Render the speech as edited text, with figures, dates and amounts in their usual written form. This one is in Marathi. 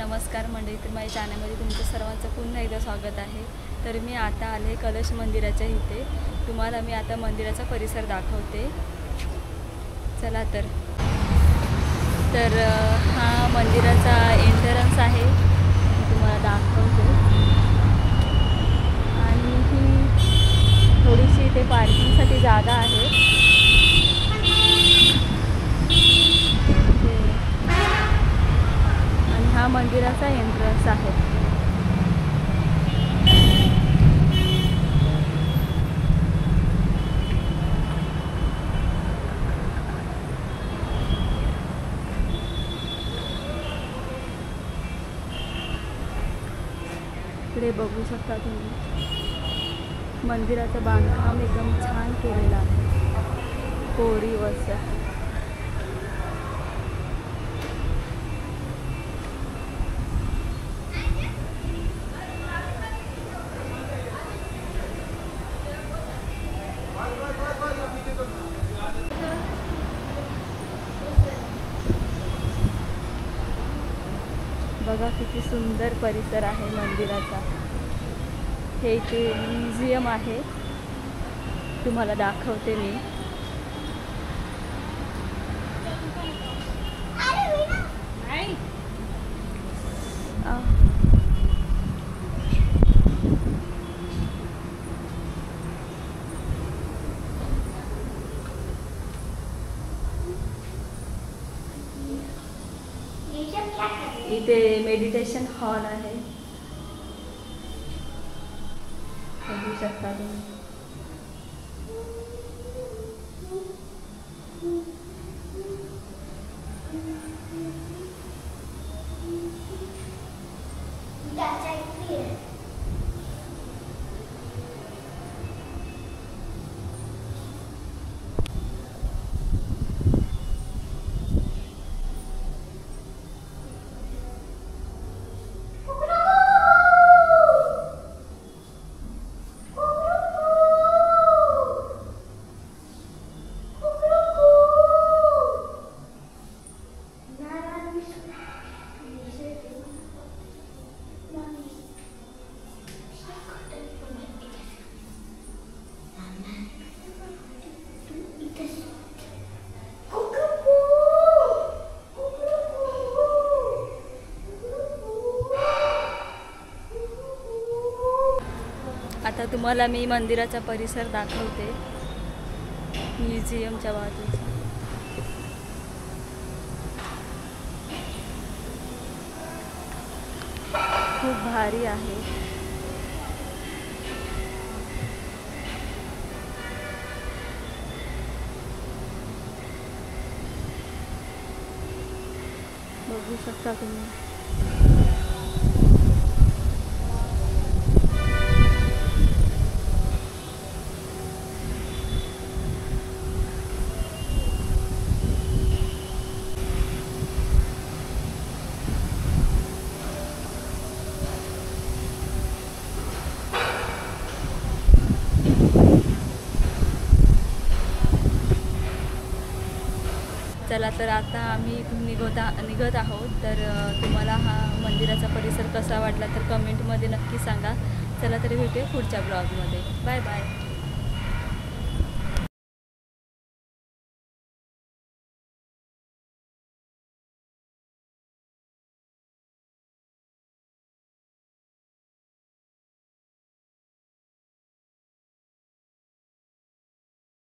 नमस्कार मंडळी, तर माझ्या चॅनलमध्ये तुमचं सर्वांचं पुन्हा एकदा स्वागत आहे। तर मी आता आले कलश मंदिराच्या इथे। तुम्हाला मी आता मंदिराचा परिसर दाखवते, चला तर हा मंदिराचा एंट्रन्स आहे, तुम्हाला दाखवते। आणि ही थोडीशी इथे पार्किंगसाठी जागा आहे। हा मंदिराचा एंट्रन्स आहे। इकडे बघू शकता तुम्ही, मंदिराचं बांधकाम एकदम छान केलेलं आहे, कोरीवचं। बघा किती सुंदर परिसर आहे मंदिराचा। हे इथे म्युझियम आहे, तुम्हाला दाखवते मी। इथे मेडिटेशन हॉल आहे, बघू शकता तुम्ही। आता तुम्हाला मी मंदिराचा परिसर दाखवते, म्युझियमच्या बाजूचा। खूप भारी आहे। बघू शकता तुम्ही। चला तर आता आम्ही इथून निघत आहोत। तर तुम्हाला हा मंदिराचा परिसर कसा वाटला तर कमेंटमध्ये नक्की सांगा। चला तर भेटूया पुढच्या ब्लॉगमध्ये। Bye bye.